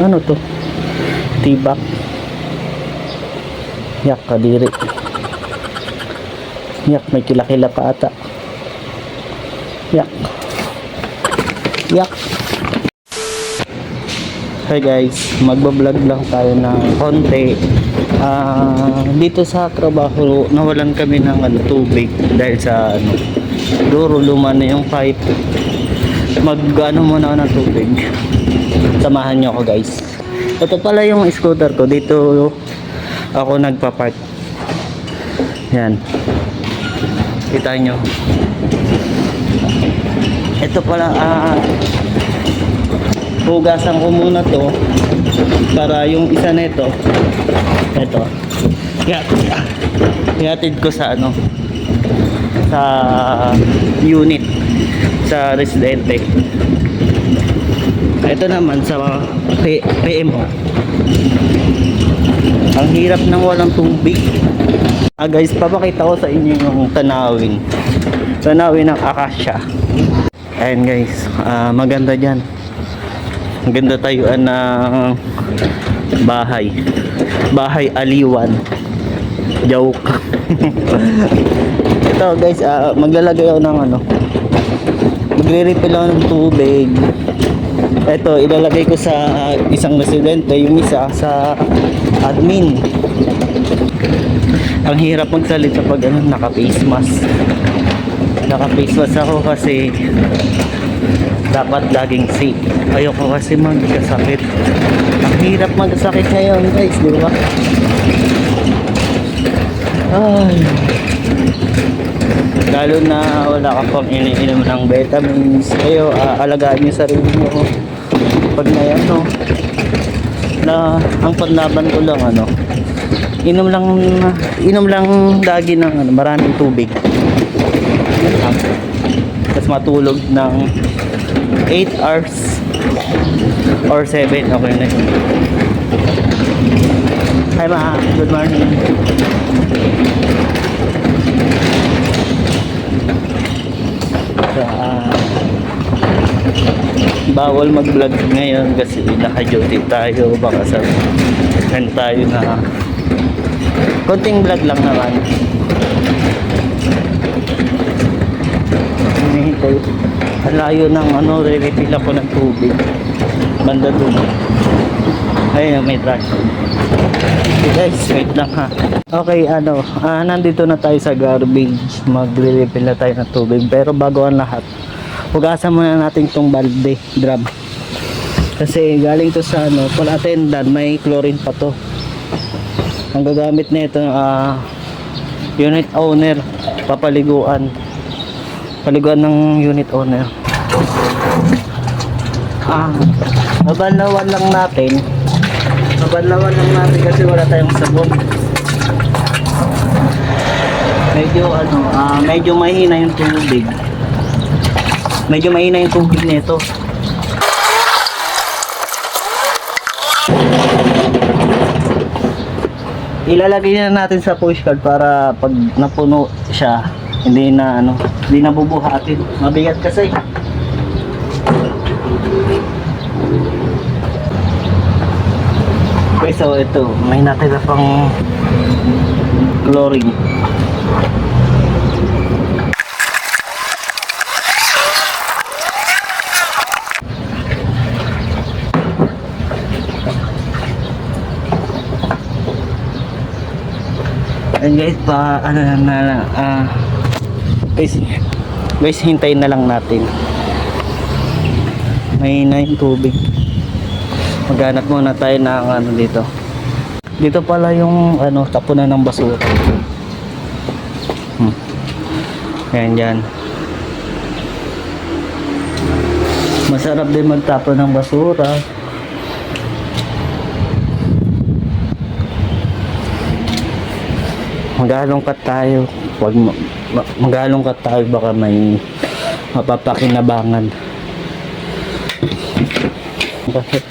Ano to? Tibak. Yak, kadiri. Yak, may kila-kila pa ata. Yak. Yak. Hi guys, magbablog lang tayo ng konti. Dito sa trabaho, nawalan kami ng tubig dahil sa siguro luma na yung pipe. Muna ako ng tubig. Samahan nyo ako guys. Ito pala yung scooter ko. Dito ako nagpa-park. Yan. Kita nyo. Ito pala hugasan ko muna to para yung isa nito ito ihatid ko sa sa unit sa residente. Ito naman sa PMO. Ang hirap ng walang tubig. Guys, papakita ko sa inyo yung tanawin ng akasya. Ayan guys, maganda dyan. Maganda tayuan ng bahay aliwan. Joke. Ito guys, maglalagay ako ng magre-refill ako ng tubig. Ito ilalagay ko sa isang residente, yung isa sa admin. Ang hirap magsalita pag naka-face mask. Naka-face mask ako kasi dapat laging safe. Ayoko kasi magkasakit. Ang hirap magkasakit ngayon guys, di ba? Ay. Lalo na wala ka pang iniinom ng vitamins. Kayo, alagaan nyo sarili nyo. Pag may na ang panlaban ko lang inom lang lagi ng maraming tubig. Tapos matulog ng 8 hours or 7, okay na yun. Hi ma, good morning. So, bawal mag-vlog ngayon kasi naka-duty tayo. Baka sabihin tayo na konting vlog lang naman. Hinihintay. Ang layo ng re-refill ako ng tubig. Banda dun. Ayun, may trash. Okay guys, wait lang ha. Okay, nandito na tayo sa garbage. Magre-refill na tayo ng tubig. Pero bago ang lahat, hugasan muna natin itong balde, drum. Kasi galing to sa palatendan, may chlorine pa to. Ang gagamit nito unit owner, paliguan ng unit owner. Babalawan lang natin kasi wala tayong sabon. Medyo mahina yung tubig. Nito. Ilalagay na natin sa pushcart para pag napuno siya, hindi na bubuhatin. Mabigat kasi. Okay, so ito, may natira pang chlorine. And guys, guys, hintayin na lang natin. May yung tubig. Maghanap muna tayo ng dito. Dito pala yung tapunan ng basura. Ayan dyan. Masarap din magtapon ng basura. Maghalongkat tayo. Huwag maghalongkat tayo, baka may mapapakinabangan. Bakit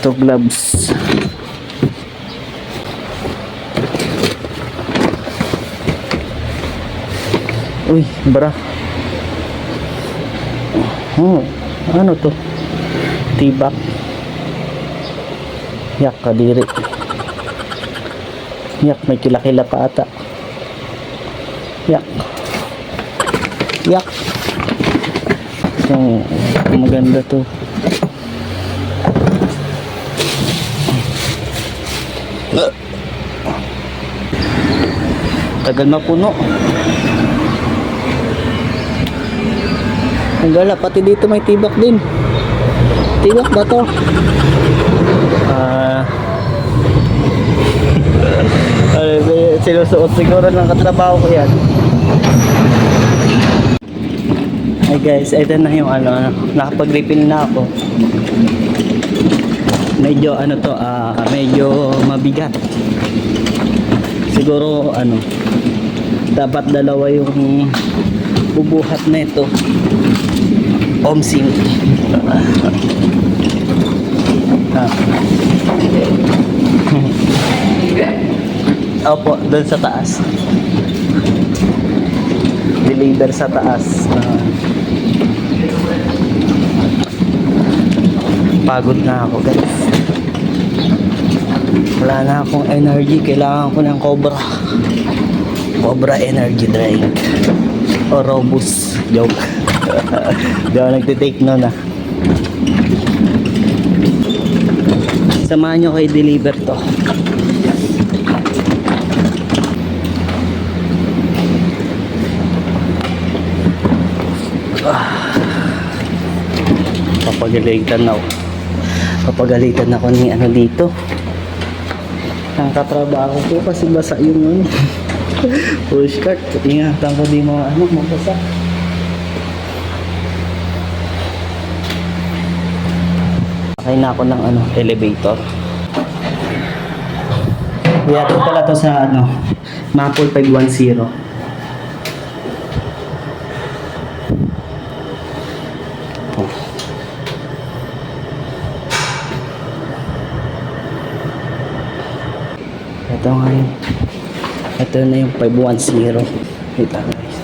ito gloves. Uy, bra. Ano to? Tibak. Yak, kadiri. Yak, may kila-kila pa ata. Yak. Yak. So, maganda to. Tagal mapuno. Ang gala, pati dito may tibak din. Tibak ba to? Sinusuot siguro ng katrabaho ko yan. Hey guys, ito na yung nakapag-refill na ako. Medyo medyo mabigat. Siguro dapat dalawa yung bubuhat na ito. Omsing. Opo, doon sa taas. Deliver sa taas. Pagod na ako guys. Wala na akong energy. Kailangan ko ng Cobra energy drink. O Robust. Joke. Di ako nagtitake nun Samahan nyo kay deliver to. Papagalitan ako ni dito. Ang katrabaho ko kasi basa yung push cart. Ingatan ko di mabasa. Sakay na ako ng elevator. Ito pala to sa Maple 510. Ito na yung 510. Wait lang guys.